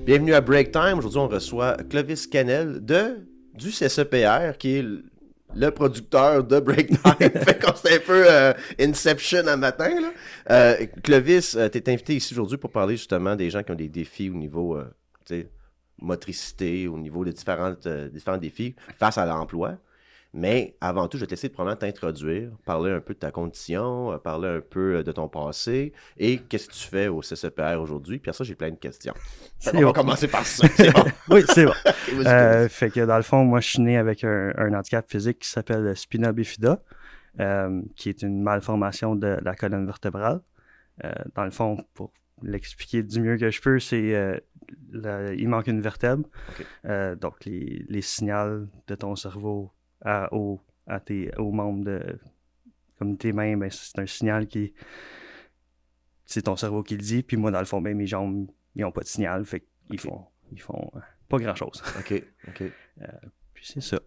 Bienvenue à Break Time. Aujourd'hui, on reçoit Clovis Canel du CCPR, qui est le producteur de Break Time. Fait qu'on c'est un peu Inception un matin, là. Clovis, t'es invité ici aujourd'hui pour parler justement des gens qui ont des défis au niveau motricité, au niveau de différents défis face à l'emploi. Mais avant tout, je vais te laisser probablement t'introduire, parler un peu de ta condition, parler un peu de ton passé et qu'est-ce que tu fais au CCPR aujourd'hui. Puis après ça, j'ai plein de questions. On va commencer par ça. C'est bon. Oui, c'est bon. Okay, fait que dans le fond, moi, je suis né avec un handicap physique qui s'appelle spina bifida, qui est une malformation de la colonne vertébrale. Dans le fond, pour l'expliquer du mieux que je peux, c'est il manque une vertèbre. Okay. Donc, les signaux de ton cerveau aux membres comme tes mains, ben, c'est un signal qui... C'est ton cerveau qui le dit, puis moi, dans le fond, ben, mes jambes, ils n'ont pas de signal, fait qu'ils font pas grand-chose. OK. Puis c'est ça.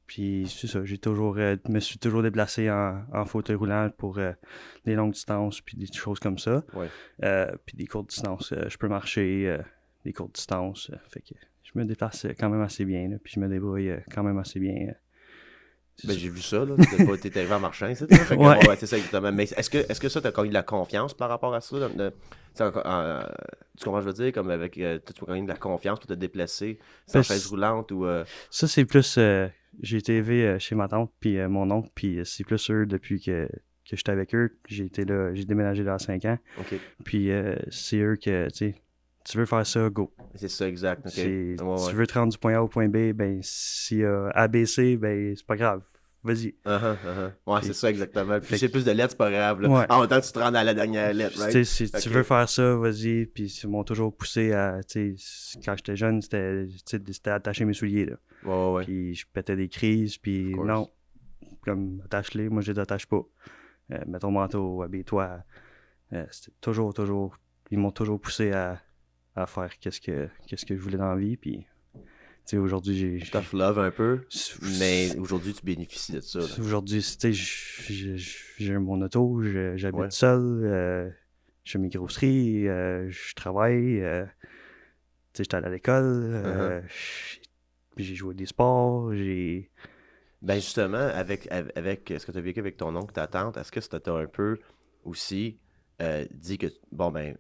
Puis c'est ça, me suis toujours déplacé en fauteuil roulant pour des longues distances, puis des choses comme ça. Ouais. Puis des courtes distances, je peux marcher, des courtes distances, fait que je me déplace quand même assez bien, là, puis je me débrouille quand même assez bien. J'ai vu ça, là. T'es arrivé en marchant, c'est ça? Ouais. Ouais, c'est ça, exactement. Mais est-ce que ça, t'as gagné de la confiance par rapport à ça? Tu comprends ce que je veux dire? Comme avec, tu as gagné de la confiance pour te déplacer sans chaise roulante ou... Ça, c'est plus... j'ai été élevé chez ma tante puis mon oncle, puis c'est plus eux depuis que j'étais avec eux. J'ai déménagé là à 5 ans. OK. Puis c'est eux que, tu sais, tu veux faire ça, go. C'est ça, exact. Okay. Tu veux te rendre du point A au point B, ben s'il y a ABC, ben c'est pas grave. Vas-y. Ouais, c'est ça, exactement. Puis c'est plus de lettres, c'est pas grave. Là. Ouais. En même temps, tu te rends à la dernière lettre, right? Si tu veux faire ça, vas-y. Puis ils m'ont toujours poussé à, tu sais, quand j'étais jeune, c'était attacher mes souliers, là. Ouais. Puis je pétais des crises, puis non, comme attache-les, moi je les attache pas. Mets ton manteau, habille-toi. C'était toujours, ils m'ont toujours poussé à faire qu'est-ce que je voulais dans la vie, puis tu sais, aujourd'hui tough love un peu, mais aujourd'hui tu bénéficies de ça. Là. Aujourd'hui, tu sais, j'ai mon auto, j'habite seul, je fais mes grosseries, je travaille, tu sais, j'étais allé à l'école, j'ai joué des sports, Ben justement, avec ce que tu as vécu avec ton oncle, ta tante, est-ce que ça t'a un peu aussi dit que, bon ben,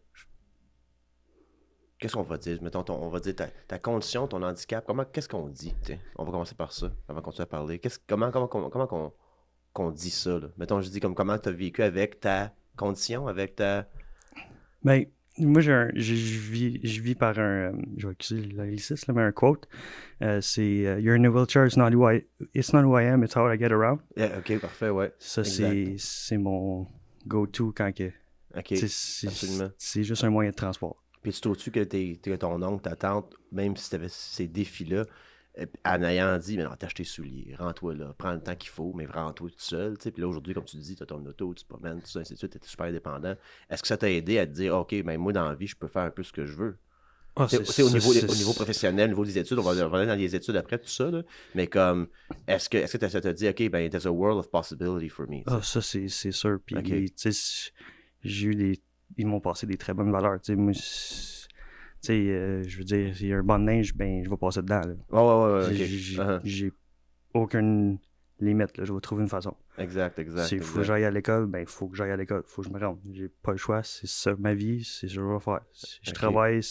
qu'est-ce qu'on va dire? Mettons, on va dire ta condition, ton handicap, qu'est-ce qu'on dit? T'sais? On va commencer par ça, avant de continuer à parler. Comment qu'on dit ça? Là? Mettons, je dis comment tu as vécu avec ta condition, avec ta... Ben, moi, je vis par je vais accuser l'anglicisme, mais un quote. C'est « You're in a wheelchair, it's not who I am, it's how I get around. » Yeah, OK, parfait, ouais. Ça, c'est mon go-to quand que... OK, absolument. C'est juste un moyen de transport. Puis tu trouves-tu que ton oncle, ta tante, même si tu avais ces défis-là, en ayant dit, mais non, attache tes souliers, rends-toi là, prends le temps qu'il faut, mais rends-toi tout seul. Puis là, aujourd'hui, comme tu dis, tu as ton auto, tu te promènes, tout ça, ainsi de suite, tu es super indépendant. Est-ce que ça t'a aidé à te dire, OK, ben moi, dans la vie, je peux faire un peu ce que je veux? C'est au niveau professionnel, au niveau des études, on va aller dans les études après, tout ça, là, mais comme, est-ce que ça t'a dit, OK, ben, there's a world of possibility for me? Ah, ça, c'est sûr. Puis, tu sais, j'ai eu ils m'ont passé des très bonnes valeurs. Tu sais, moi, je veux dire, s'il y a un banc de neige, ben, je vais passer dedans. Là. Ouais, j'ai aucune limite, là. Je vais trouver une façon. Exact. S'il faut que j'aille à l'école, ben, il faut que j'aille à l'école. Il faut que je me rende. J'ai pas le choix. C'est ça ma vie. C'est ce que je vais faire. Si je travaille,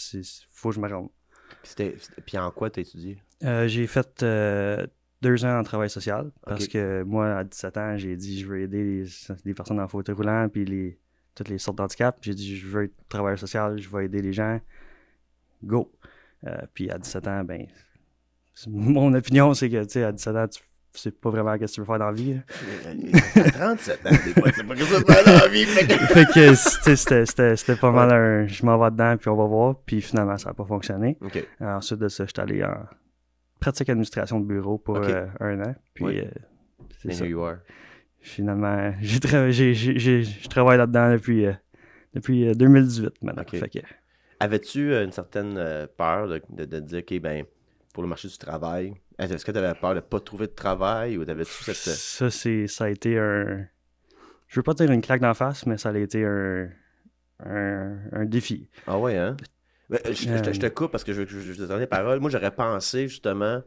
faut que je me rende. Puis en quoi t'as étudié? J'ai fait 2 ans en travail social. Parce que moi, à 17 ans, j'ai dit je veux aider les personnes en fauteuil roulant puis toutes les sortes d'handicap. J'ai dit je veux être travailleur social, je vais aider les gens. Go! Puis à 17 ans, ben, mon opinion, c'est que, tu sais, à 17 ans, tu sais pas vraiment ce que tu veux faire dans la vie. À 37 ans, des fois, c'est pas que ça faire dans la vie. Fait que, c'était pas mal je m'en vais dedans, puis on va voir. Puis finalement, ça n'a pas fonctionné. Ensuite de ça, je suis allé en pratique administration de bureau pour 1 an. Puis, c'est ça. Finalement, je travaille là-dedans depuis 2018 maintenant. Fait que, avais-tu une certaine peur de dire, OK, ben, pour le marché du travail, est-ce que tu avais peur de ne pas trouver de travail ou t'avais-tu cette... Ça a été je veux pas dire une claque d'en face, mais ça a été un défi. Ah ouais, hein? Je te coupe parce que je te donne les paroles. Moi, j'aurais pensé justement,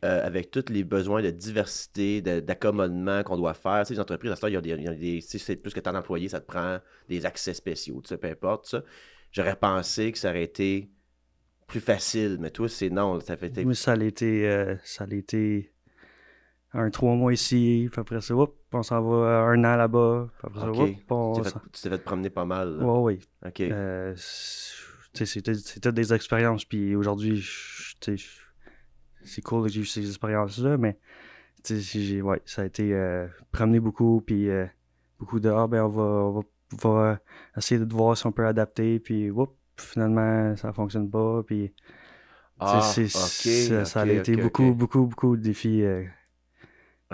avec tous les besoins de diversité, d'accommodement qu'on doit faire. Tu sais, les entreprises, à ce temps, il y a des si c'est plus que tant d'employés, ça te prend des accès spéciaux, tu sais, peu importe ça. J'aurais pensé que ça aurait été plus facile, mais toi, c'est non. Ça fait été... Oui, ça a été un 3 mois ici, puis après ça, hop, on s'en va un an là-bas, puis après ça, OK. hop, Tu t'es fait promener pas mal, là. Ouais, oui. OK. Tu sais, c'était des expériences, puis aujourd'hui, tu sais, c'est cool que j'ai eu ces expériences-là, mais tu sais, ouais, ça a été promener beaucoup, puis beaucoup de, ben, on va essayer de voir si on peut adapter, puis whoop, finalement, ça fonctionne pas, puis Ah, ça a été OK. beaucoup de défis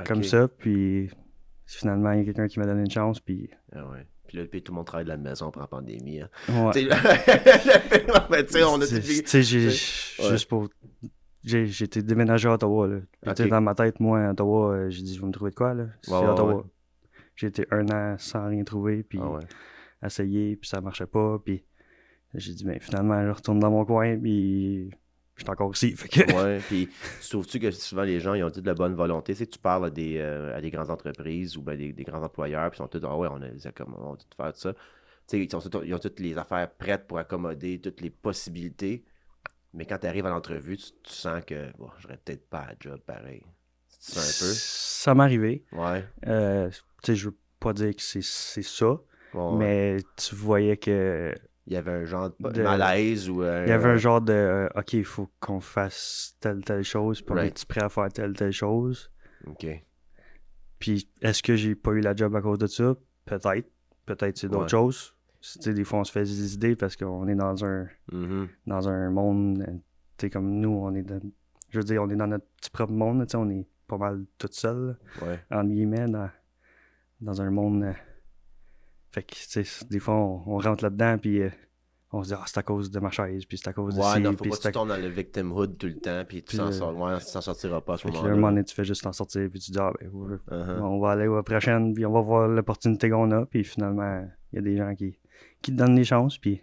comme OK. ça, puis finalement, il y a quelqu'un qui m'a donné une chance, puis... Ah ouais. Puis là, tout le monde travaille de la maison pour la pandémie. Hein. Ouais. Tu sais, on a tout... Tu sais, juste pour... J'ai été déménagé à Ottawa, là. Puis tu sais, dans ma tête, moi, à Ottawa, j'ai dit, je vais me trouver de quoi, là? C'est Ottawa. Ouais. J'ai été 1 an sans rien trouver, puis essayer, puis ça marchait pas, puis j'ai dit, mais finalement, je retourne dans mon coin, puis je suis encore ici, fait que... Ouais, puis trouves-tu que souvent les gens, ils ont dit de la bonne volonté, tu sais, tu parles à des grandes entreprises ou ben des grands employeurs, puis ils sont tous, ah ouais, on va tout faire ça. Tu sais, ils ont toutes les affaires prêtes pour accommoder toutes les possibilités, mais quand tu arrives à l'entrevue, tu sens que, bon, j'aurais peut-être pas un job pareil. Tu sens un peu? Ça m'est arrivé. Ouais. Tu sais, je veux pas dire que c'est ça, mais tu voyais que... Il y avait un genre de malaise ou... il y avait un genre de OK, il faut qu'on fasse telle chose, puis on est prêt à faire telle chose. OK. Puis est-ce que j'ai pas eu la job à cause de ça? Peut-être. Peut-être c'est d'autres choses. Tu sais, des fois, on se fait des idées parce qu'on est dans un monde, tu sais, comme nous, on est dans notre petit propre monde, tu sais, on est pas mal tout seul, entre guillemets, dans un monde... fait que, tu sais, des fois, on rentre là-dedans, puis on se dit, c'est à cause de ma chaise, puis c'est à cause de ci. Ouais, non, faut pas que tu tombes dans le victimhood tout le temps, puis tu t'en sortiras pas à ce moment-là. À un moment donné, tu fais juste t'en sortir, puis tu dis, on va aller à la prochaine, puis on va voir l'opportunité qu'on a, puis finalement, il y a des gens qui te donnent des chances, puis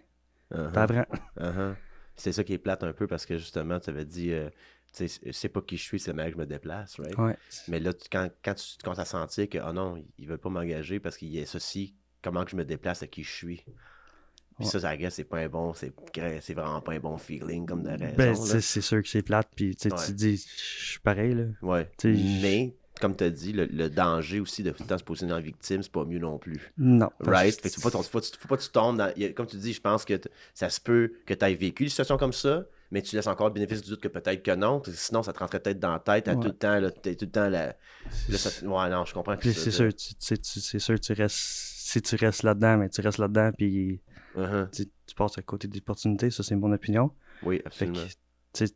t'apprends. C'est ça qui est plate un peu, parce que justement, tu avais dit... c'est pas qui je suis, c'est le mec que je me déplace, right? Ouais. Mais là, quand tu commences à sentir que, oh non, ils veulent pas m'engager parce qu'il y a ceci, comment que je me déplace à qui je suis. Puis ça, c'est pas un bon, c'est vraiment pas un bon feeling comme de raison. Ben, c'est sûr que c'est plate, puis tu te dis, je suis pareil, là. Ouais. Mais, comme tu as dit, le danger aussi de tout le temps se positionner en victime, c'est pas mieux non plus. Non. Right? Fait que faut pas que tu tombes dans... Comme tu dis, je pense que ça se peut que tu aies vécu une situation comme ça, mais tu laisses encore le bénéfice du doute que peut-être que non, parce que sinon ça te rentrait peut-être dans la tête à tout le temps, là, t'es tout le temps là. Ouais, non, je comprends que c'est sûr, c'est sûr, si tu restes là-dedans, mais tu restes là-dedans, puis tu passes à côté d'opportunités, ça c'est mon opinion. Oui, absolument. Fait que,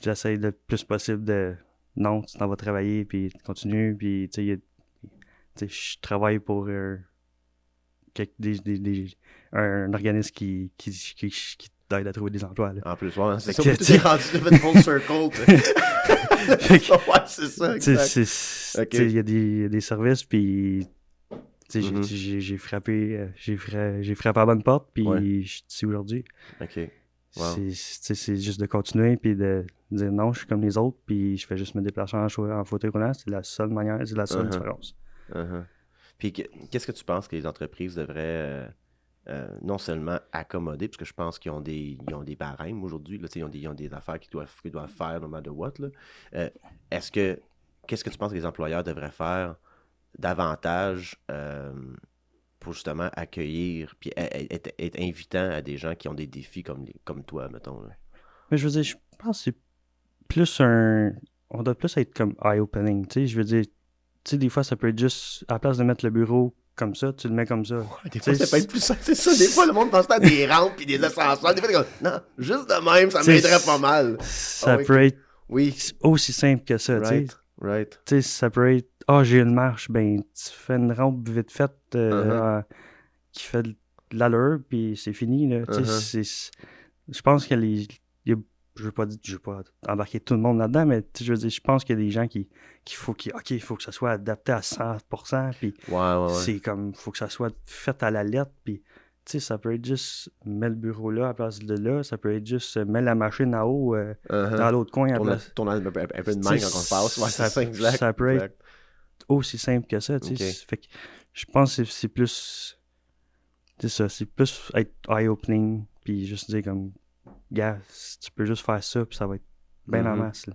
j'essaie le plus possible de... Non, tu t'en vas travailler, puis tu continues, puis tu sais, je travaille pour un organisme qui t'aide à trouver des emplois. Là. En plus, ouais, c'est ça, tu es rendu de full circle. Ouais, c'est ça, exact. Il y a des services, puis j'ai frappé à la bonne porte, puis je suis ici aujourd'hui. OK. Wow. C'est juste de continuer, puis de dire non, je suis comme les autres, puis je fais juste me déplacer en fauteuil roulant. C'est la seule manière, c'est la seule différence. Puis qu'est-ce que tu penses que les entreprises devraient non seulement accommoder, parce que je pense qu'ils ont des barèmes aujourd'hui, là, ils ont des affaires qu'ils doivent faire no matter what. Là. Qu'est-ce que tu penses que les employeurs devraient faire davantage pour justement accueillir puis être invitant à des gens qui ont des défis comme toi, mettons. Là. Mais je veux dire, je pense que c'est plus on doit plus être comme eye-opening, tu sais, je veux dire, tu sais, des fois, ça peut être juste, à la place de mettre le bureau comme ça, tu le mets comme ça. Ouais, des fois, ça peut être plus simple, c'est ça. Des fois, le monde pense à des rampes et des ascenseurs. Des fois, comme, non, juste de même, ça m'aiderait pas mal. Ça peut être aussi simple que ça, tu sais. Right. Tu sais, ça peut être, j'ai une marche, ben, tu fais une rampe vite faite qui fait de l'allure, puis c'est fini, là. Tu sais, je pense que je veux pas embarquer tout le monde là-dedans, mais je veux dire, je pense qu'il y a des gens il faut que ça soit adapté à 100%, puis c'est comme, faut que ça soit fait à la lettre, puis sais, ça peut être juste mettre le bureau là à la place de là. Ça peut être juste mettre la machine en haut dans l'autre coin à la place. Tourne un peu de main quand on se passe. Ouais, c'est ça, exact. Ça peut être aussi simple que ça, tu sais. Fait que je pense que c'est plus... C'est ça, c'est plus être eye-opening, puis juste dire comme, gars, tu peux juste faire ça, puis ça va être bien en masse, là.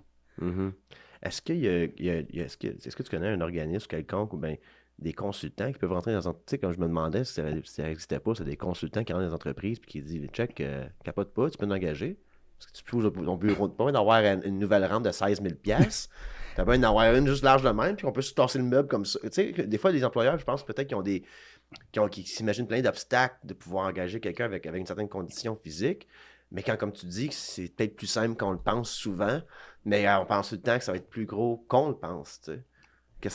Est-ce que tu connais un organisme quelconque ou bien des consultants qui peuvent rentrer dans... Tu sais, comme je me demandais si ça n'existait pas, c'est des consultants qui rentrent dans les entreprises puis qui disent, check, capote pas, tu peux m'engager. Parce que tu peux ton bureau de pas d'avoir une nouvelle rente de 16 000 $. T'as besoin d'en avoir une juste large de même, puis on peut se tasser le meuble comme ça. Tu sais, des fois, les employeurs, je pense peut-être qu'ils ont qui s'imaginent plein d'obstacles de pouvoir engager quelqu'un avec une certaine condition physique. Mais quand, comme tu dis, c'est peut-être plus simple qu'on le pense souvent, mais on pense tout le temps que ça va être plus gros qu'on le pense, tu sais. Tu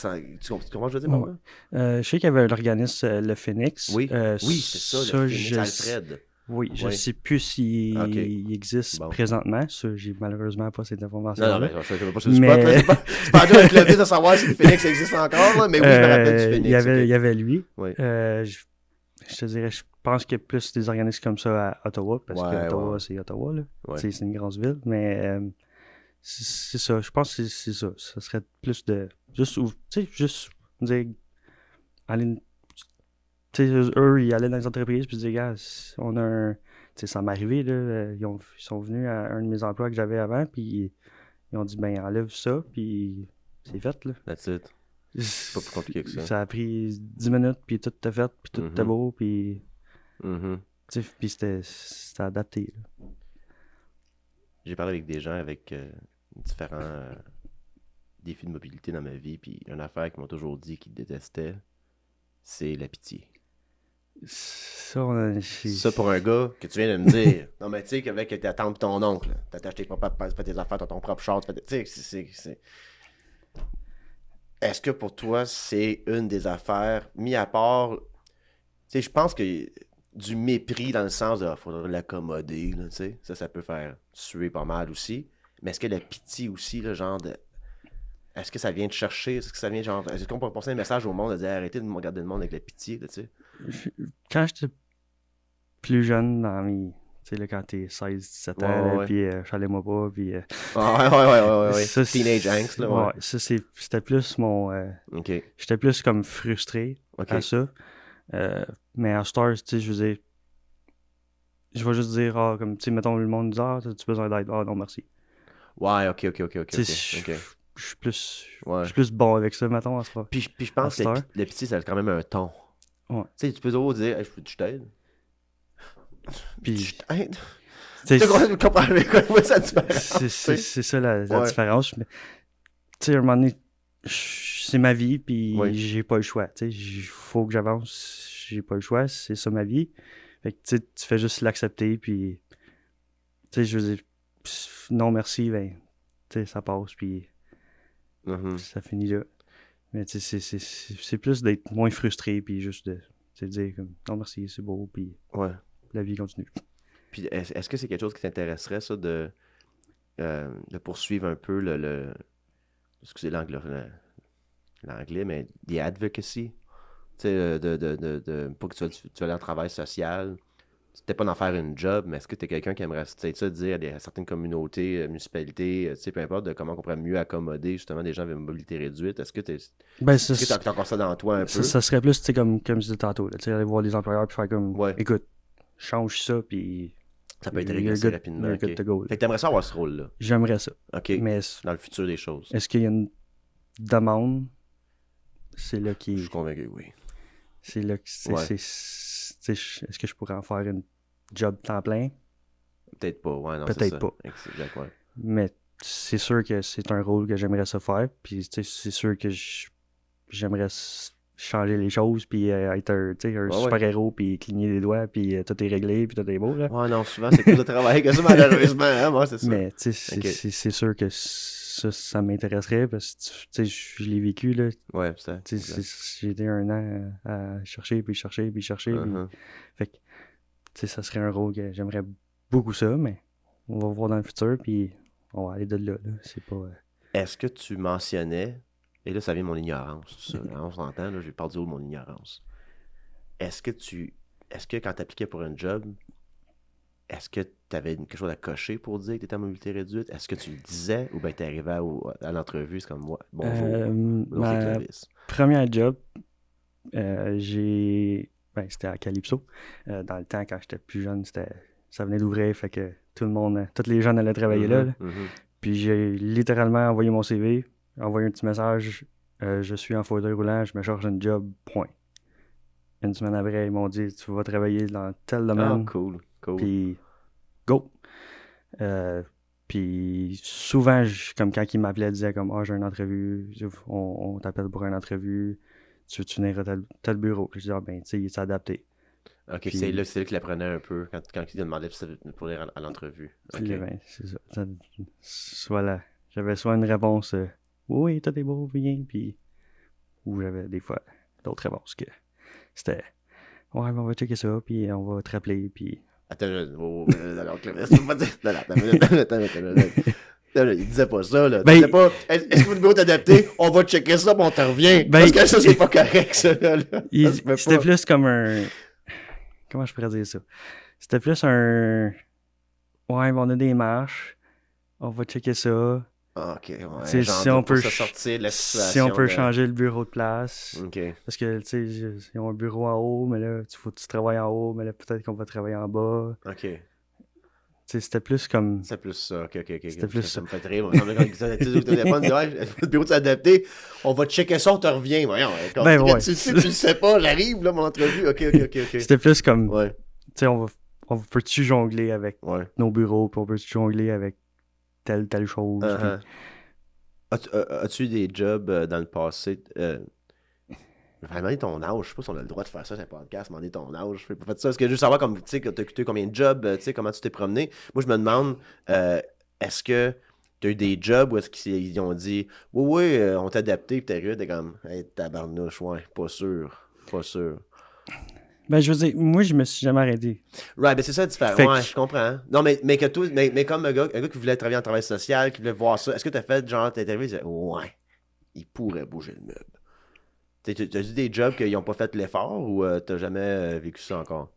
comprends ce que je veux dire, moi? Je sais qu'il y avait l'organisme, le Phoenix. Oui, c'est ça, le Phoenix Alfred. Oui, je ne sais plus s'il existe présentement. Ça, j'ai malheureusement pas cette information-là. Non, mais je ne sais pas sur le spot. C'est pas dur avec le vide de savoir si le Phoenix existe encore, là, mais oui, je me rappelle du Phoenix. Il y avait lui. Oui. Je te dirais, je pense qu'il y a plus des organismes comme ça à Ottawa, parce que Ottawa, c'est Ottawa, là. C'est une grosse ville, mais c'est ça. Je pense que c'est ça. Ça serait plus de... Juste dire... Aller... Tu sais, eux, ils allaient dans les entreprises, puis ils disaient, gars, on a un... Tu sais, ça m'est arrivé, là. Ils sont venus à un de mes emplois que j'avais avant, puis ils ont dit, ben, enlève ça, puis c'est fait, là. That's it. C'est pas plus compliqué que ça. Ça a pris 10 minutes, puis tout était fait, puis tout était beau, puis... Tu sais, puis c'était adapté, là. J'ai parlé avec des gens avec différents défis de mobilité dans ma vie, puis une affaire qu'ils m'ont toujours dit qu'ils détestaient, c'est la pitié. Ça, pour un gars que tu viens de me dire. Non, mais tu sais, qu'avec ta tante et ton oncle, t'as acheté fais tes affaires, t'as ton propre char, tu sais, c'est... Est-ce que pour toi, c'est une des affaires, mis à part... Tu sais, je pense que du mépris dans le sens de faudrait l'accommoder, tu sais, ça peut faire suer pas mal aussi. Mais est-ce que la pitié aussi, le genre de... Est-ce que ça vient te chercher? Est-ce que ça vient genre... Est-ce qu'on peut passer un message au monde de dire arrêtez de me regarder le monde avec la pitié, tu sais? Quand j'étais plus jeune, dans mes... Tu sais, là, quand t'es 16-17 ans, puis chalez-moi pas, puis... Ouais. Ça, teenage angst, là, ouais. Ça, c'était plus mon... J'étais plus comme frustré à ça. Mais à Stars, tu sais, je veux dire... Je vais juste dire, comme, tu sais, mettons, le monde dit, as-tu besoin d'aide? Ah, non, merci. Ouais, ok. Je suis plus bon avec ça, mettons, à ce moment. Puis je pense que la pitié, ça a quand même un ton. Ouais. Tu sais, tu peux toujours dire, hey, je t'aide. Puis... Je t'aide. Tu comprends sa différence. C'est ça la différence. Mais, tu sais, à un moment donné, c'est ma vie, puis j'ai pas le choix. Tu sais, il faut que j'avance. J'ai pas le choix, c'est ça ma vie. Fait que, tu sais, tu fais juste l'accepter, puis... Tu sais, je veux dire, non merci, ben, tu sais, ça passe, puis... Ça finit là. Mais tu sais, c'est plus d'être moins frustré, puis juste de dire comme non merci, c'est beau, puis la vie continue. Puis est-ce que c'est quelque chose qui t'intéresserait, ça, de poursuivre un peu excusez l'anglais, mais the advocacy, tu sais, pas que tu vas aller en travail social, peut-être pas d'en faire une job, mais est-ce que tu es quelqu'un qui aimerait dire à certaines communautés, municipalités, peu importe, de comment on pourrait mieux accommoder justement des gens avec une mobilité réduite? Est-ce que tu as encore ça dans toi un peu? Ça serait plus, comme je disais tantôt, aller voir les employeurs et faire comme, écoute, change ça, puis... Ça peut être réglé assez rapidement. Fait que t'aimerais ça avoir ce rôle-là? J'aimerais ça. OK, mais dans le futur des choses. Est-ce qu'il y a une demande? C'est là qui... Je suis convaincu, oui. C'est là que... Est-ce que je pourrais en faire une job temps plein? Peut-être pas, ouais, non, peut-être pas. Exact, ouais. Mais c'est sûr que c'est un rôle que j'aimerais ça faire, puis c'est sûr que j'aimerais changer les choses, puis être un super-héros, puis cligner les doigts, puis tout est réglé, puis tout est beau, là. Ouais, non, souvent, c'est plus de travail que ça, malheureusement, hein, moi, c'est ça. Mais, tu sais, c'est sûr que ça m'intéresserait, parce que, tu sais, je l'ai vécu, là. Ouais, ça. J'ai été 1 an à chercher, puis chercher. Puis... Fait que, tu sais, ça serait un rôle que j'aimerais beaucoup ça, mais on va voir dans le futur, puis on va aller de là. C'est pas... Est-ce que tu mentionnais, et là, ça vient de mon ignorance, tout ça, là, on s'entend, là, j'ai pas du haut de mon ignorance. Est-ce que tu est-ce que quand tu appliquais pour un job, est-ce que tu avais quelque chose à cocher pour dire que tu étais en mobilité réduite? Est-ce que tu le disais ou bien tu arrivais à l'entrevue, c'est comme moi, bonjour, moi c'est Ma Clovis. première job, c'était à Calypso. Dans le temps, quand j'étais plus jeune, ça venait d'ouvrir, fait que tout le monde, tous les jeunes allaient travailler là. Puis j'ai littéralement envoyé mon CV, envoyé un petit message, je suis en fauteuil roulant, je me charge un job, point. Une semaine après, ils m'ont dit, tu vas travailler dans tel domaine. Ah, cool. Puis, go! Puis souvent, comme quand ils m'appelaient, ils disaient comme, j'ai une entrevue, on t'appelle pour une entrevue, tu veux-tu venir à tel bureau? Puis je dis, ben, tu sais, il s'est adapté. Ok, Puis, c'est là qu'il apprenait un peu quand il demandait pour aller à l'entrevue. Puis, ben, c'est ça. J'avais soit une réponse, oui, tout est beau, viens, puis, ou j'avais des fois d'autres réponses que c'était, ouais, on va checker ça, puis on va te rappeler, puis. Attends, alors, Clovis, tu peux pas dire. Non, il disait pas ça, là. Il disait pas, est-ce que votre bureau est adapté? On va checker ça, puis on te revient. Parce que ça, c'est pas correct, ça, là. C'était plus comme un. Comment je pourrais dire ça? C'était plus un. Ouais, on a des marches. On va checker ça. Ok, ouais. Genre, si on peut sortir de la situation. Si on peut changer le bureau de place. Ok. Parce que, tu sais, ils ont un bureau en haut, mais là, il faut que tu travailles en haut, mais là, peut-être qu'on va travailler en bas. Ok. Tu sais, c'était plus comme. C'est plus ça. Ok. C'était plus ça. Ça me fait rire. On semble quand ça au téléphone, le bureau s'est adapté. On va checker ça, on te revient. Voyons. Ouais. Tu le sais pas, j'arrive, là, mon entrevue. Ok. C'était plus comme. Ouais. Tu sais, on peut-tu jongler avec nos bureaux, puis on peut-tu jongler avec telle chose. As-tu eu des jobs dans le passé? Vraiment, ton âge. Je sais pas si on a le droit de faire ça sur un podcast, demander ton âge. Fais pas ça. Parce que juste savoir, comme, tu sais, t'as coûté combien de jobs, tu sais, comment tu t'es promené. Moi, je me demande, est-ce que tu as eu des jobs où est-ce qu'ils ont dit, oui, on t'a adapté, puis t'es comme, hey, tabarnouche, ouais, pas sûr. Ben, je veux dire, moi, je me suis jamais arrêté. Right, ben c'est ça différent. Ouais, je comprends. Non, mais que toi, mais comme un gars qui voulait travailler en travail social, qui voulait voir ça, est-ce que t'as fait, genre, t'es arrivé et disais, ouais, il pourrait bouger le meuble. T'as eu des jobs qu'ils n'ont pas fait l'effort ou t'as jamais vécu ça encore?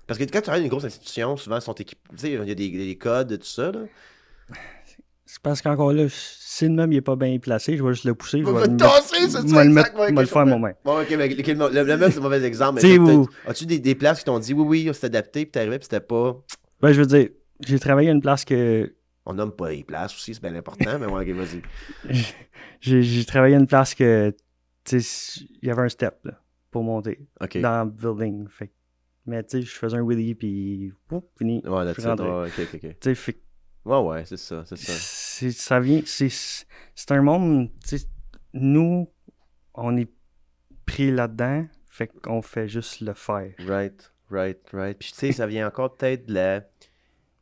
Parce que quand tu travailles dans une grosse institution, souvent, ils sont équipés, tu sais, il y a des codes, tout ça, là. C'est parce qu'encore là, si le meuble n'est pas bien placé, je vais juste le pousser. Je vais le faire moi-même. Bon, ok, mais le meuble, c'est un mauvais exemple. As-tu des places qui t'ont dit oui, c'est adapté, puis t'es arrivé, puis c'était pas. Ben, je veux dire, j'ai travaillé à une place que. On nomme pas les places aussi, c'est bien important, mais ouais, ok, vas-y. J'ai travaillé à une place que, tu sais, il y avait un step, là, pour monter. Dans le building. Fait, mais, tu sais, je faisais un wheelie, puis, fini. Ouais, là-dessus. Ok. Tu sais, fait. Ouais, c'est ça. Ça vient. C'est un monde. Nous, on est pris là-dedans, fait qu'on fait juste le faire. Right. Puis tu sais, ça vient encore peut-être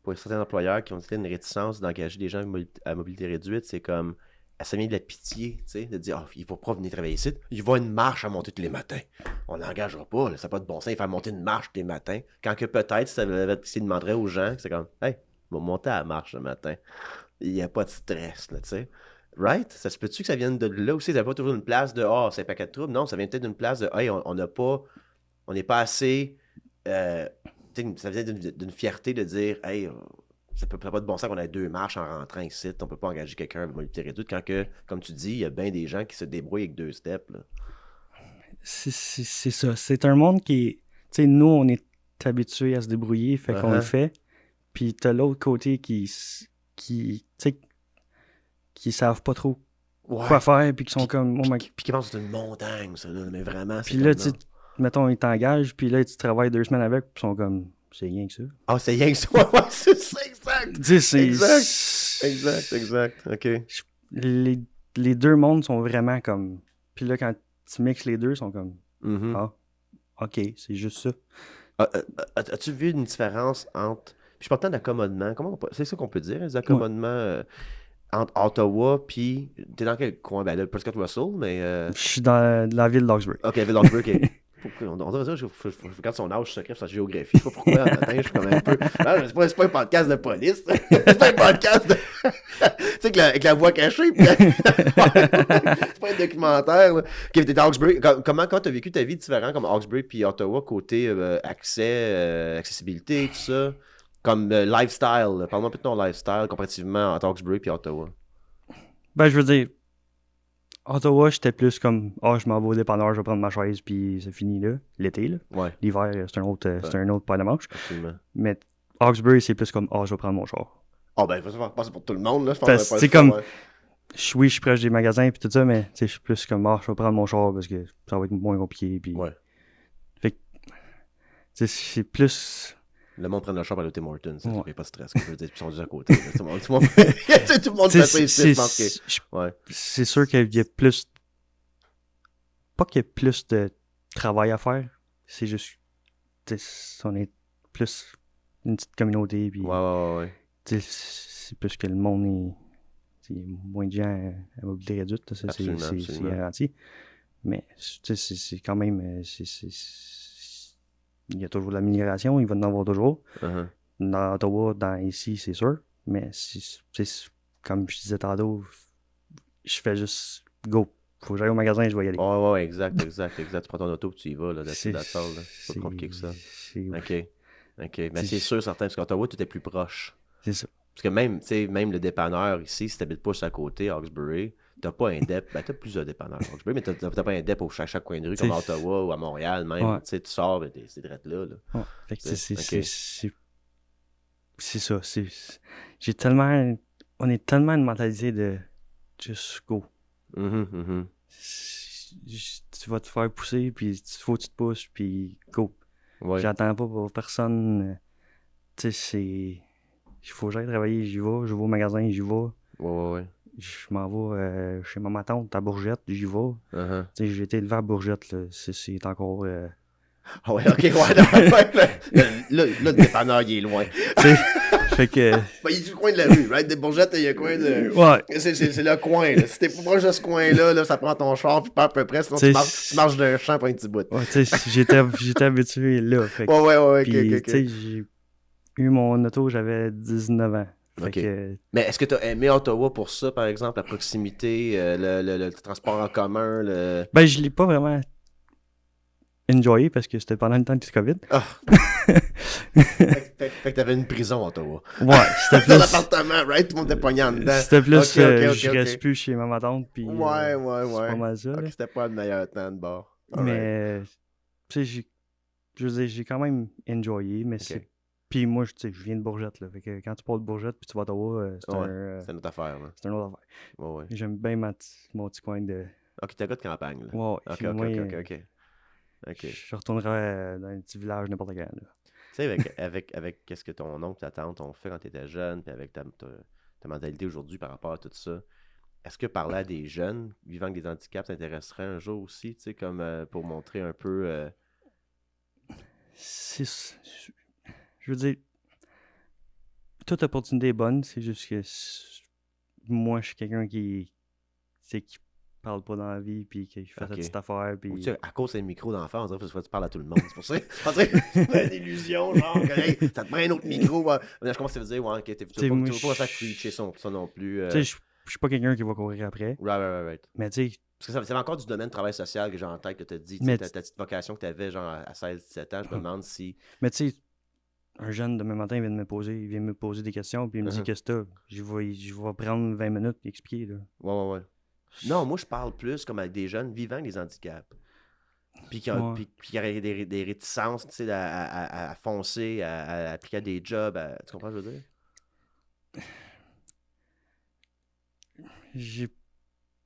pour certains employeurs qui ont une réticence d'engager des gens à mobilité réduite, c'est comme. Ça vient de la pitié, tu sais, de dire, il va pas venir travailler ici, il va une marche à monter tous les matins. On n'engagera pas, là, ça n'a pas de bon sens, il fait monter une marche tous les matins. Quand que peut-être, ça demanderait aux gens, c'est comme, hey, va monter à la marche le matin. Il n'y a pas de stress, là, tu sais. Right? Ça se peut-tu que ça vienne de là aussi? Ça n'a pas toujours une place de c'est un paquet de troubles. Non, ça vient peut-être d'une place de hey, on n'est pas assez. Ça vient d'une fierté de dire hey, ça peut pas de bon sens qu'on ait 2 marches en rentrant ici. On peut pas engager quelqu'un avec mobilité réduite quand que, comme tu dis, il y a bien des gens qui se débrouillent avec 2 steps. Là. C'est ça. C'est un monde qui. Tu sais, nous, on est habitués à se débrouiller, fait qu'on le fait. Puis t'as l'autre côté qui savent pas trop quoi faire, puis qui sont comme... Puis qui pensent que c'est une montagne, ça, là, mais vraiment... Puis là, mettons, ils t'engagent, puis là, tu travailles 2 semaines avec, puis ils sont comme... C'est rien que ça. Ah, c'est rien que ça, ouais, c'est ça, exact! Exact, ok. Les deux mondes sont vraiment comme... Puis là, quand tu mixes les deux, ils sont comme... ok, c'est juste ça. As-tu vu une différence entre... Puis je parle tant d'accommodement. C'est ça qu'on peut dire, les accommodements entre Ottawa puis... T'es dans quel coin? Ben là, Prescott Russell, mais... Je suis dans la ville d'Augsburg. Ok, la ville d'Augsburg, ok. pourquoi. On dirait ça, je regarde son âge secret, sa géographie. Je sais pas pourquoi, en matin, je suis comme un peu. Non, c'est pas un podcast de police. C'est pas un podcast de. Tu sais, avec la voix cachée. Puis... c'est pas un documentaire. Là. Okay, t'étais à Hawkesbury. Comment t'as vécu ta vie différente comme Hawkesbury puis Ottawa, côté accès, accessibilité, tout ça? Comme lifestyle. Là. Parle-moi un peu de ton lifestyle comparativement entre Hawkesbury puis Ottawa. Ben, je veux dire, Ottawa, j'étais plus comme, je m'en vais au dépanneur, je vais prendre ma chaise, puis c'est fini, là. L'été, là. Ouais. L'hiver, c'est un autre paire de manche. Absolument. Mais Hawkesbury, c'est plus comme, je vais prendre mon char. Ben, ça va passer pour tout le monde, là. Je pense Parce que c'est comme, oui, je suis proche des magasins, puis tout ça, mais je suis plus comme, je vais prendre mon char, parce que ça va être moins compliqué, puis... Ouais. Fait que, c'est plus... Le monde prend le char par le Tim Hortons, ça fait pas de stress, je veux dire, ils sont juste à côté. Tout le monde fait ça ici, je pense que... Ouais. C'est sûr qu'il y a plus... Pas qu'il y ait plus de travail à faire, c'est juste... on est plus une petite communauté, puis... Ouais. C'est plus que le monde est... Il y a moins de gens à mobilité réduite, ça, c'est garanti. Mais c'est quand même... il y a toujours de l'amélioration, il va en avoir toujours. Uh-huh. Dans Ottawa, ici, c'est sûr. Mais comme je disais tantôt, je fais juste go. Faut que j'aille au magasin, je vais y aller. Ouais, exact. Tu prends ton auto et tu y vas, là, c'est la salle. C'est pas compliqué que ça. OK. Mais c'est sûr, certain, parce qu'Ottawa, tu étais plus proche. C'est ça. Parce que même le dépanneur ici, si t'habites pas juste à côté, Hawkesbury, t'as pas un dep. Ben, t'as plusieurs dépanneurs à Hawkesbury, mais t'as pas un dep à chaque coin de rue, comme à Ottawa ou à Montréal, même. Ouais. Tu sors, ben, c'est direct là. Ouais. Fait que c'est ça. J'ai tellement... On est tellement une mentalité de just go. Tu vas te faire pousser, puis faut que tu te pousses, puis go. Ouais. J'attends pas pour personne. Tu sais, c'est... Il faut que j'aille travailler, j'y vais. Je vais au magasin, j'y vais. Ouais. Je m'en vais chez ma tante à Bourgette, j'y vais. Tu sais, j'ai été élevé à Bourgette, là. C'est encore... Ah ouais, ok, là, le dépanneur, il est loin. Fait que... Ben, il est du coin de la rue, right? Des Bourgettes, il y a un coin de... Ouais. C'est le coin, là. Si t'es pas proche de ce coin-là, là, ça prend ton char, puis pas à peu près, sinon tu marches d'un champ pour un petit bout. Ouais, tu sais, j'étais habitué là. Fait que, ouais, puis, ok. Tu sais, j'ai eu mon auto, j'avais 19 ans. Ok. Mais est-ce que t'as aimé Ottawa pour ça, par exemple, la proximité, le transport en commun, Ben, je l'ai pas vraiment enjoyé parce que c'était pendant le temps du COVID. Ah. fait que t'avais une prison à Ottawa. Ouais, c'était plus... Dans l'appartement, right? Tout le monde était pogné en dedans. C'était plus je reste plus chez ma tante, puis ouais. c'est pas mal ça. C'était pas le meilleur temps de bord. Mais, tu sais, je veux dire, j'ai quand même enjoyé, mais c'est... Puis moi, je viens de Bourgette, là. Fait que quand tu pars de Bourgette puis tu vas à Ottawa, c'est une autre affaire, là. C'est une autre affaire. Ouais. J'aime bien mon petit coin de... Ok, t'es un gars de campagne, là. Ouais. Ok. Je retournerai dans un petit village n'importe quand, là. Tu sais, avec qu'est-ce que ton oncle, ta tante ont fait quand t'étais jeune, puis avec ta mentalité aujourd'hui par rapport à tout ça, est-ce que parler à des jeunes vivant avec des handicaps t'intéresserait un jour aussi, tu sais, comme pour montrer un peu... Je veux dire, toute opportunité est bonne, c'est juste que moi, je suis quelqu'un qui parle pas dans la vie, puis qui fait sa petite affaire. Puis... Ou tu sais, à cause d'un micro d'enfant, on dirait que tu parles à tout le monde. C'est pour ça que c'est une illusion, genre, ça te prend un autre micro. Ouais. Je commence à te dire, ouais, tu veux pas ça chez ça non plus. Tu sais, je suis pas quelqu'un qui va courir après. Right. Mais tu sais... Parce que c'est encore du domaine de travail social que j'ai en tête, que tu as dit, ta petite vocation que tu avais, genre, à 16-17 ans, je me demande si... Mais tu sais, un jeune demain matin vient me poser des questions, puis il me dit qu'est-ce que t'as. Je vais prendre 20 minutes et expliquer, là. Ouais. Non, moi, je parle plus comme avec des jeunes vivant avec des handicaps. Puis qui auraient des réticences, tu sais, à foncer, à appliquer à des jobs. Tu comprends ce que je veux dire? J'ai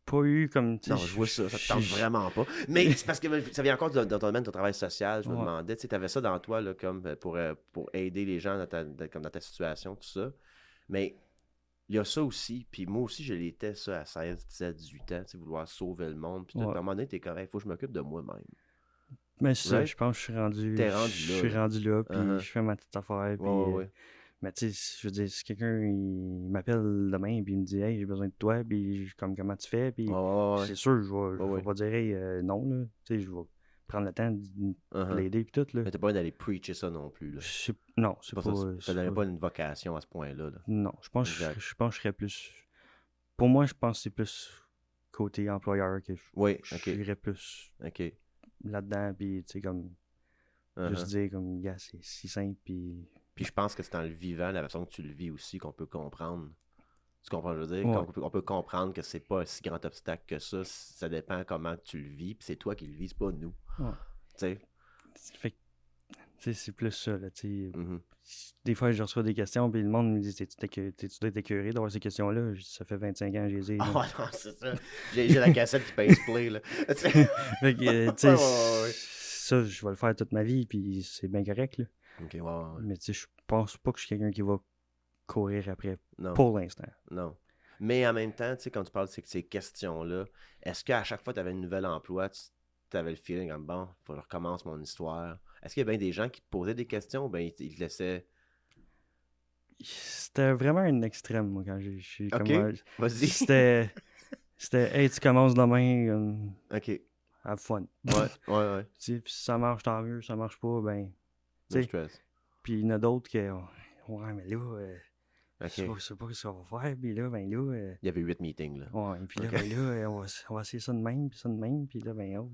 pas eu comme... Non, je vois ça te tente vraiment pas. Mais c'est parce que ça vient encore dans ton domaine de ton travail social, je me demandais, tu sais, t'avais ça dans toi, là, comme pour aider les gens dans ta situation, tout ça. Mais il y a ça aussi, puis moi aussi, je l'étais, ça, à 16, 17, 18 ans, tu sais, vouloir sauver le monde, puis à un moment donné, t'es comme, il faut que je m'occupe de moi-même. Mais c'est ça, je pense que je suis rendu là, puis je fais ma petite affaire, puis... Ouais. Mais tu sais, je veux dire, si quelqu'un il m'appelle demain puis il me dit hey, j'ai besoin de toi, puis comme comment tu fais, puis c'est sûr, je vais pas dire hey, non, là. Tu sais, je vais prendre le temps de Uh-huh. l'aider puis tout, là. Mais t'as pas envie d'aller preacher ça non plus, là. Non, c'est pas... Ça donnerait pas une vocation à ce point-là, là. Non, je pense Exact. que je serais plus... Pour moi, je pense que c'est plus côté employeur que Oui, je irais plus OK. là-dedans, puis tu sais, comme... Juste dire, comme, gars, c'est si simple, puis... Puis je pense que c'est dans le vivant, la façon que tu le vis aussi, qu'on peut comprendre. Tu comprends ce que je veux dire? Ouais. On peut comprendre que c'est pas un si grand obstacle que ça. Ça dépend comment tu le vis, puis c'est toi qui le vis, c'est pas nous. Ouais. Tu sais? Fait que, tu sais, c'est plus ça, là, tu sais. Mhm. Des fois, je reçois des questions, puis le monde me dit, tu dois être écœuré d'avoir ces questions-là. Je dis, ça fait 25 ans que je les ai. Ah non, c'est ça. J'ai la cassette qui pèse play, là. Fait que, tu sais, Ouais. ça, je vais le faire toute ma vie, puis c'est bien correct, là. OK, ouais. Mais tu sais, je pense pas que je suis quelqu'un qui va courir après, Non. pour l'instant. Non. Mais en même temps, tu sais, quand tu parles de ces questions-là, est-ce qu'à chaque fois que tu avais un nouvel emploi, tu avais le feeling comme bon, il faut que je recommence mon histoire? Est-ce qu'il y a bien des gens qui te posaient des questions ou bien ils te laissaient. C'était vraiment un extrême, moi, quand je suis OK, vas-y. C'était, hey, tu commences demain, OK. have fun. Ouais. Tu sais, puis si ça marche, tant mieux. Si ça marche pas, ben, No stress. puis il y en a d'autres qui, ouais, mais là, OK. je sais pas ce qu'on va faire, puis là, ben là, Il y avait 8 meetings, là. ouais, puis là, OK. ben là, on va essayer ça de même, puis là, ben, oh,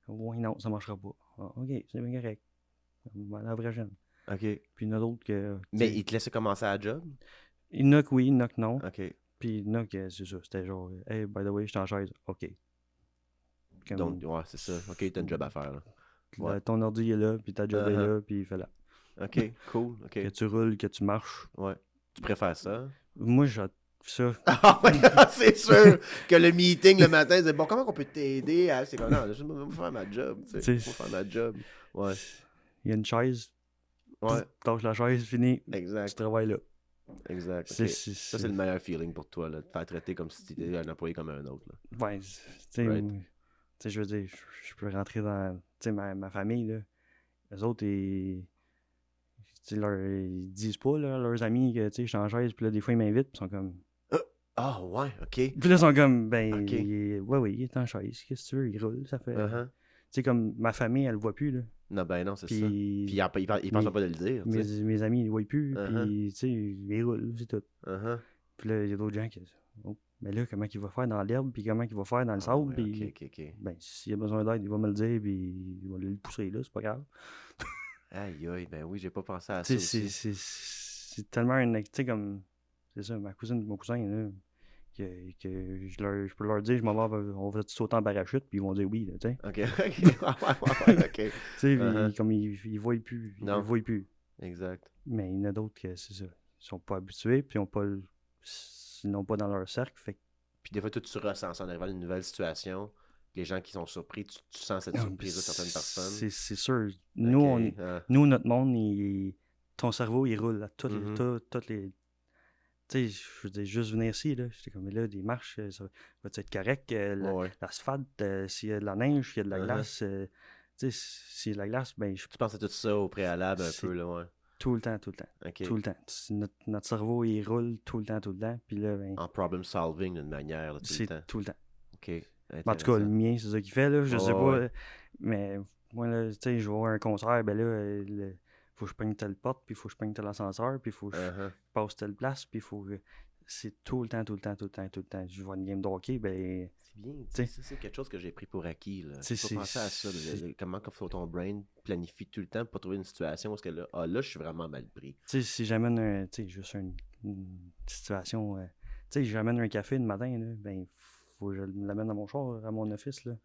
ouais, non, ça marchera pas. Ah, ok, c'est bien correct. À la prochaine. OK. Puis il y en a d'autres que. Mais ils te laissaient commencer à la job? Il y en a que oui, il y en a que non. OK. Puis il y en a que c'est ça, c'était genre, hey, by the way, je suis en chaise, ok. Comme, Donc, ouais, c'est ça. OK, t'as une job à faire, là. Ouais. ton ordi est là, puis ta job est là, puis il fait là. OK, cool. OK. Que tu roules, que tu marches. Ouais. Tu préfères ça? Moi, j'ai ça. Ah ouais, c'est sûr que le meeting le matin, c'est bon, comment on peut t'aider? C'est comme, non, je vais faire ma job, tu sais. Je vais faire ma job. Ouais. Il y a une chaise. Ouais. Tâche la chaise, fini. Exact. Tu travailles là. Exact. C'est, Okay. Ça, c'est le meilleur feeling pour toi, là, de te faire traiter comme si tu étais un employé comme un autre. Là. Ouais, tu sais, je veux dire, je peux rentrer dans, tu sais, ma famille, là. Eux autres, ils disent pas, là, leurs amis, que, tu sais, je suis en chaise, puis là, des fois, ils m'invitent, puis ils sont comme... Ah, ouais, OK. Puis là, ils sont comme, ben, Okay. Il est en chaise, qu'est-ce que tu veux, il roule, ça fait... Uh-huh. Tu sais, comme, ma famille, elle le voit plus, là. Non, ben non, c'est puis, ça. Puis ils pensent pas de le dire, mes amis, ils le voient plus, Uh-huh. puis, tu sais, ils roulent, c'est tout. Uh-huh. Puis là, il y a d'autres gens qui... Oh, mais là, comment il va faire dans l'herbe, puis comment il va faire dans le sable, puis... OK. Ben, s'il a besoin d'aide, il va me le dire, puis il va le pousser là, c'est pas grave. Aïe, ben oui, j'ai pas pensé à ça aussi. C'est tellement un... Tu sais, comme... C'est ça, ma cousine mon cousin, là, que je peux leur dire, on va sauter en parachute, puis ils vont dire oui, là, tu sais. OK. OK. Tu sais, comme ils voient plus. Non. Ils voient plus. Exact. Mais il y en a d'autres que c'est ça. Ils sont pas habitués, puis ils n'ont pas dans leur cercle, fait. Puis des fois, toi, tu ressens ça en arrivant à une nouvelle situation. Les gens qui sont surpris, tu sens cette surprise de certaines personnes. C'est sûr. Nous, notre monde, ton cerveau, il roule à toutes les... Tu sais, je veux dire, juste venir ici, là, j'étais comme, mais là, des marches, ça va être correct? L'asphalte, s'il y a de la neige, s'il y a de la glace, tu sais, s'il y a de la glace, ben... Tu penses à tout ça au préalable un peu, là, ouais. Tout le temps. Okay. Tout le temps. Notre cerveau, il roule tout le temps. Puis là, ben... En problem solving, d'une manière, là, tout le temps. C'est tout le temps. OK. En tout cas, le mien, c'est ça qu'il fait, là, je sais pas. Mais moi, là, tu sais, je vais voir un concert, ben là... faut que je peigne telle porte, puis il faut que je peigne tel ascenseur, puis il faut que je passe telle place, puis il faut que... C'est tout le temps. Je vois une game de hockey, ben... C'est bien, tu sais, ça, c'est quelque chose que j'ai pris pour acquis, là. J'ai pas pensé à ça, comment ton brain planifie tout le temps pour trouver une situation où là, je suis vraiment mal pris. Tu sais, si j'amène juste une situation... tu sais, j'amène un café le matin, là, ben, faut que je l'amène à mon char, à mon office, là.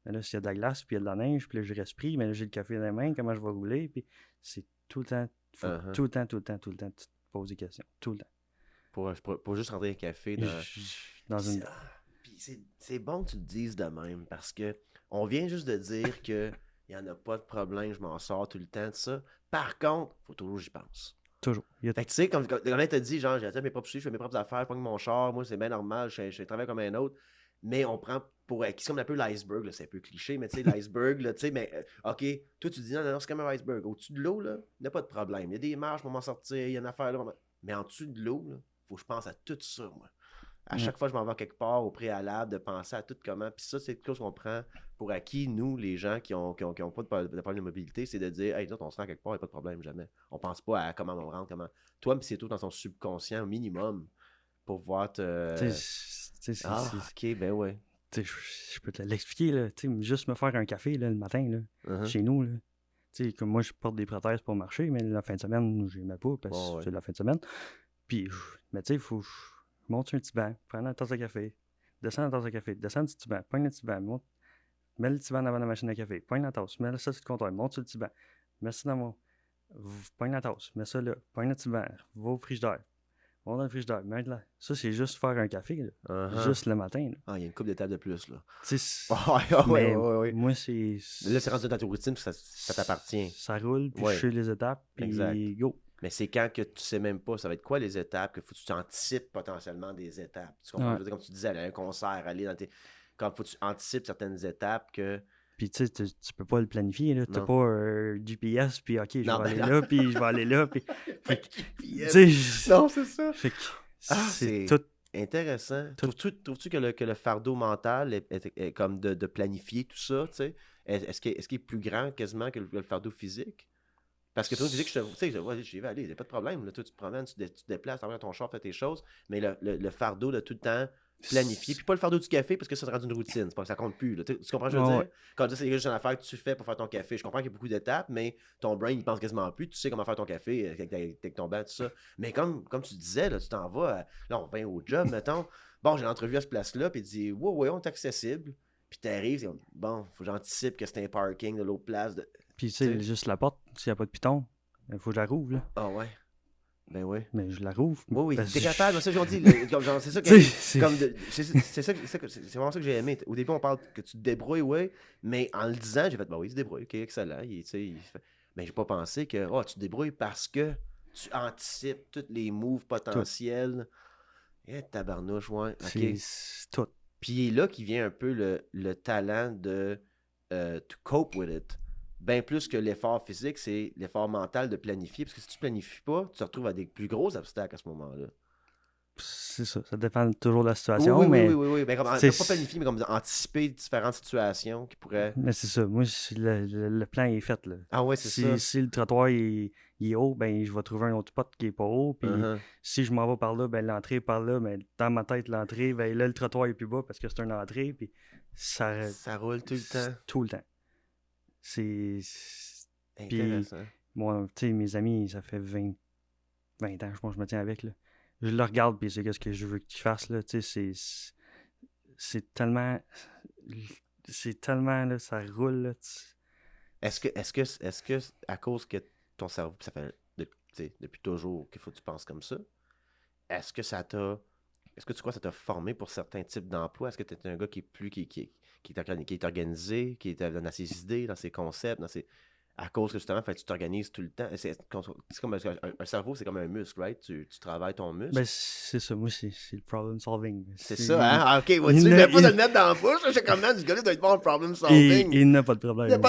Mais là, s'il y a de la glace, puis il y a de la neige, puis là, je reste pris, mais là, j'ai le café dans les mains, comment je vais rouler, puis c'est tout le temps, tout le temps, tu te poses des questions, tout le temps. Pour juste rentrer un café dans une... Puis c'est bon que tu te dises de même, parce que on vient juste de dire que il n'y en a pas de problème, je m'en sors tout le temps de ça. Par contre, faut toujours que j'y pense. Toujours. Fait que tu sais, comme on t'a dit, genre, j'ai mes propres chiffres, je fais mes propres affaires, je prends mon char, moi, c'est bien normal, je travaille comme un autre. Mais on prend pour acquis, c'est comme un peu l'iceberg, là, c'est un peu cliché, mais tu sais, l'iceberg, là, tu sais, mais OK, toi, tu dis non, c'est comme un iceberg. Au-dessus de l'eau, là, il n'y a pas de problème. Il y a des marches, on va m'en sortir, il y a une affaire là. Mais en dessous de l'eau, là, faut que je pense à tout ça, moi. À chaque fois que je m'en vais quelque part au préalable, de penser à tout comment. Puis ça, c'est quelque chose qu'on prend pour acquis, nous, les gens qui ont pas de problème de mobilité, c'est de dire, hey, nous autres, on se rend quelque part, il n'y a pas de problème, jamais. On pense pas à comment on rentre, comment. Toi, c'est tout dans ton subconscient au minimum pour pouvoir te. Ah, ok, ben ouais. Je peux te l'expliquer, là. Juste me faire un café là, le matin, là, chez nous. Là. Comme moi, je porte des prothèses pour marcher, mais la fin de semaine, je n'aimais pas parce que c'est la fin de semaine. Puis, mais tu sais, il faut que je monte sur un petit banc, prendre une tasse de café, descends la tasse de café, descends du petit banc, pogne le petit banc, monte, mets le petit banc devant la machine à café, pogne la tasse, mets ça sur le comptoir, monte sur le petit banc, mets ça dans mon. Pogne la tasse, mets ça là, pogne le petit banc, va au frigidaire. On a le frigidaire, mets là. Ça, c'est juste faire un café, là. Juste le matin. Là. Ah, il y a une couple d'étapes de plus, là. Ouais. Moi, c'est. Là, c'est rendu dans ta routine, ça t'appartient. Ça roule, puis je sais les étapes, puis go. Mais c'est quand que tu sais même pas, ça va être quoi les étapes, que faut que tu anticipes potentiellement des étapes. Tu comprends? Comme tu disais, aller à un concert, aller dans tes. Quand faut que tu anticipes certaines étapes que. Puis tu sais, tu peux pas le planifier, là. T'as pas un GPS, puis OK, je vais aller là, puis je vais aller là, puis... Non, c'est ça. Fait que c'est tout... Intéressant. Trouves-tu que le fardeau mental est comme de planifier tout ça, tu sais? Est-ce qu'il est plus grand quasiment que le fardeau physique? Parce que toi, tu dis que j'y vais aller, il n'y a pas de problème. Là, toi, tu te promènes, tu te déplaces, tu ton char, fais tes choses, mais le fardeau de tout le temps planifier. Puis pas le fardeau du café parce que ça te rend une routine. C'est pas que ça compte plus. Là. Tu comprends ce que je veux dire? Quand tu dis c'est juste une affaire que tu fais pour faire ton café. Je comprends qu'il y a beaucoup d'étapes, mais ton brain, il pense quasiment plus. Tu sais comment faire ton café avec ton banc, tout ça. Mais comme tu disais, là, tu t'en vas. Là, on vient au job, mettons. Bon, j'ai l'entrevue à ce place-là, puis il dit ouais, on est accessible. Puis t'arrives, bon, faut que j'anticipe que c'est un parking de l'autre place. Puis tu sais, juste la porte, s'il n'y a pas de piton, il faut que je la rouvre, là. Ah ouais. Ben oui. Mais je la rouvre. Oui, t'es capable, c'est ça que dit. C'est ça que c'est vraiment ça que j'ai aimé. Au début, on parle que tu te débrouilles, oui, mais en le disant, j'ai fait, bah oui, il se débrouille, ok, excellent. Mais j'ai pas pensé que tu te débrouilles parce que tu anticipes tous les moves potentiels. Et tabarnouche, ouais. Okay. C'est tout. Puis là qui vient un peu le talent de to cope with it. Bien plus que l'effort physique, c'est l'effort mental de planifier. Parce que si tu planifies pas, tu te retrouves à des plus gros obstacles à ce moment-là. C'est ça. Ça dépend toujours de la situation. Oui. Mais comme, pas planifier, mais comme anticiper différentes situations qui pourraient. Mais c'est ça. Moi, le plan est fait. Là. Ah ouais, c'est ça. Si le trottoir est haut, ben je vais trouver un autre pote qui est pas haut. Puis si je m'en vais par là, ben l'entrée est par là. Mais dans ma tête, l'entrée, ben là, le trottoir est plus bas parce que c'est une entrée. Puis ça roule tout le temps. Tout le temps. C'est intéressant. Puis, moi, tu sais, mes amis, ça fait 20 ans, je pense que je me tiens avec, là. Je le regarde, puis c'est ce que je veux qu'ils fassent, là, tu sais, c'est tellement, là, ça roule, là. Est-ce que, à cause que ton cerveau, ça fait depuis toujours qu'il faut que tu penses comme ça, est-ce que tu crois que ça t'a formé pour certains types d'emplois? Est-ce que tu es un gars qui est plus, qui est organisé, qui est dans ses idées, dans ses concepts, à cause que justement, tu t'organises tout le temps. C'est comme un cerveau, c'est comme un muscle, right? Tu travailles ton muscle. Ben, c'est ça, moi, c'est le problem solving. C'est ça, hein? Ah, ok, tu ne voulais pas de le mettre dans la bouche. Je sais comment, du gars-là doit être bon en problem solving. Il n'a pas de problème.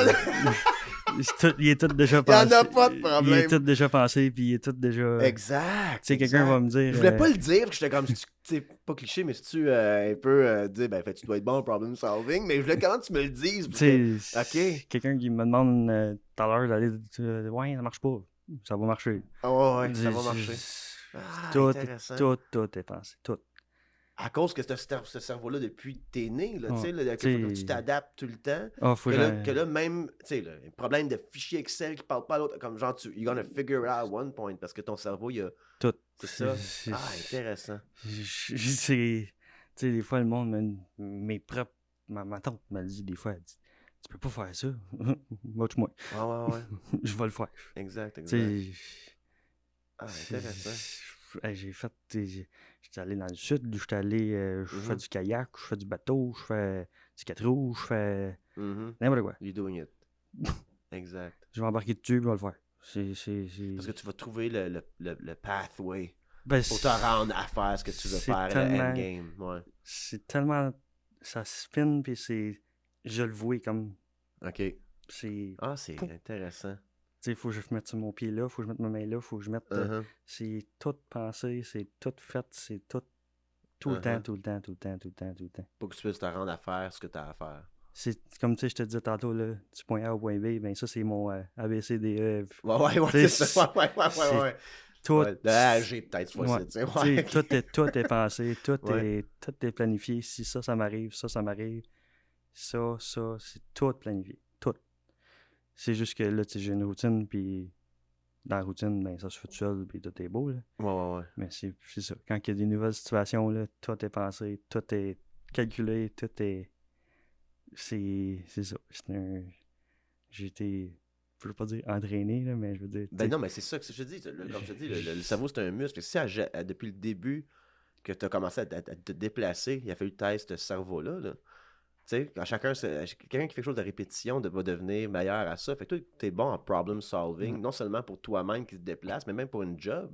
Il est tout déjà pensé. Il n'y en a pas de problème. Il est tout déjà pensé, puis il est tout déjà... Exact. Tu sais, quelqu'un va me dire... Je voulais pas le dire, j'étais comme, c'est pas cliché, mais si tu un peu dire, ben, tu dois être bon en problem solving, mais je voulais quand tu me le dises. Tu sais, ok. Quelqu'un qui me demande tout à l'heure d'aller... ouais, ça marche pas. Ça va marcher. Ah ouais, ça va marcher. Tout est pensé, tout. À cause que ce cerveau-là, depuis que t'es né, là, tu t'adaptes tout le temps. Que là, même, tu sais, le problème de fichier Excel qui parle pas à l'autre, comme genre, you're gonna figure it out at one point, parce que ton cerveau, il a... Tout. C'est ça? Intéressant. Tu sais, des fois, le monde, ma tante m'a dit, des fois, elle dit, tu peux pas faire ça. Watch-moi. Ouais. Je vais le faire. Exact. Intéressant. J'ai fait... J'étais allé dans le sud, j'étais allé... je fais du kayak, je fais du bateau, je fais du 4 roues, je fais... n'importe quoi. You're doing it. Exact. Je vais embarquer dessus, je vais le faire. Parce que tu vas trouver le pathway pour te te rendre à faire ce que tu veux faire, le endgame. Ouais. C'est tellement... Ça spin, puis c'est... Je le vois comme... OK. C'est intéressant. Tu sais, il faut que je mette sur mon pied là, il faut que je mette ma main là, il faut que je mette... c'est tout pensé, c'est tout fait, c'est tout... Tout le temps. Pour que tu puisses te rendre à faire ce que tu as à faire. c'est comme tu sais, je te disais tantôt, là, du point A au point B, ben ça, c'est mon ABCDE. Ouais, Tu sais, c'est ça. Ouais. Tout, Ouais, de A à G, peut-être, cette fois-ci, ouais, tu sais. tu sais, Ouais, ok. tout est pensé, Ouais. tout est planifié. Si ça m'arrive, ça m'arrive. Ça, c'est tout planifié. Tout. C'est juste que là, tu sais, j'ai une routine, puis dans la routine, ben ça se fait tout seul, puis tout est beau, là. Ouais. Mais c'est ça. Quand il y a des nouvelles situations, là, tout est pensé, tout est calculé, tout est... C'est ça. J'ai été, je veux pas dire entraîné, là, mais je veux dire, tu Ben sais, non, mais c'est ça que je te dis. Comme je te dis, le cerveau, c'est un muscle. Si depuis le début que tu as commencé à te déplacer, il a fallu que tu testes ce cerveau-là. Là. Tu sais, quand quelqu'un qui fait quelque chose de répétition va devenir meilleur à ça. Fait que toi, tu es bon en problem solving, non seulement pour toi-même qui te déplace, mais même pour une job.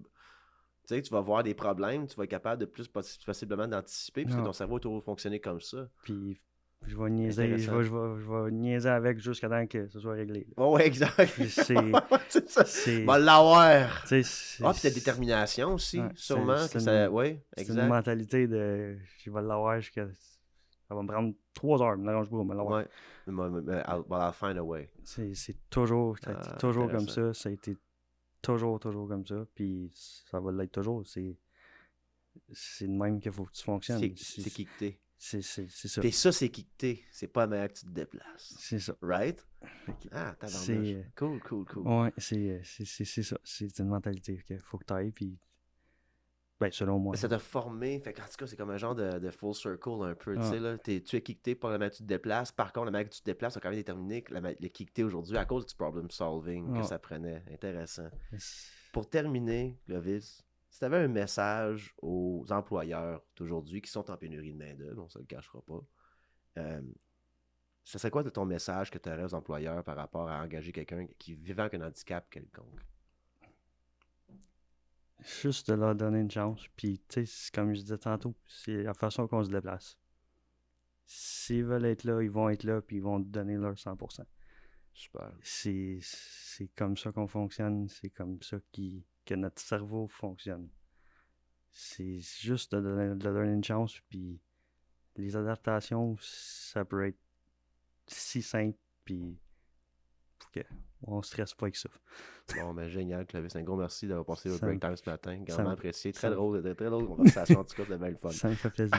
Tu sais, tu vas voir des problèmes, tu vas être capable de plus possiblement d'anticiper, parce que non. ton cerveau a toujours fonctionné comme ça. Puis je vais niaiser, Intéressant. je vais niaiser avec jusqu'à temps que ce soit réglé. Là. Ouais, exact. Puis c'est, c'est ça. c'est, Va l'avoir. tu sais, Ah, puis ta détermination aussi, ouais, sûrement. Que ça... Ouais, c'est une exact. mentalité de, je vais l'avoir jusqu'à, ça va me prendre 3 heures, me dérange pas, me l'avoir. Ouais. Mais I'll find a way. C'est toujours, ça a été toujours comme Intéressant. ça a été toujours comme ça, puis ça va l'être toujours. C'est de même qu'il faut que tu fonctionnes. C'est qui que t'es. C'est ça. Puis ça, c'est qui que t'es. C'est pas la manière que tu te déplaces. C'est ça. Right? C'est Tabarnouche. Cool. ouais, c'est ça. C'est une mentalité qu'il faut que tu ailles, puis ben, selon moi. Mais ça t'a formé. Fait qu'en tout cas, c'est comme un genre de full circle un peu. Tu Ah. sais, là. Tu es qui que t'es, pas la manière que tu te déplaces. Par contre, la manière que tu te déplaces a quand même déterminé le qui que t'es aujourd'hui à cause du problem solving que Ah. ça prenait. Intéressant. C'est- Pour terminer, Clovis, si tu avais un message aux employeurs d'aujourd'hui qui sont en pénurie de main-d'œuvre, on ne se le cachera pas, ce serait quoi ton message que tu aurais aux employeurs par rapport à engager quelqu'un qui vivant avec un handicap quelconque? Juste de leur donner une chance, puis tu sais, comme je disais tantôt, c'est la façon qu'on se déplace. S'ils veulent être là, ils vont être là, puis ils vont donner leur 100%. Super. C'est comme ça qu'on fonctionne, c'est comme ça que notre cerveau fonctionne. C'est juste de donner une chance, puis les adaptations, ça peut être si simple, puis on stresse pas avec ça. Bon, ben génial, Clovis. Un gros merci d'avoir passé au Ça break me- time ce matin. ça Grandement me- apprécié. ça Très me- drôle conversation. En tout cas, c'était bien le fun. Ça me fait plaisir.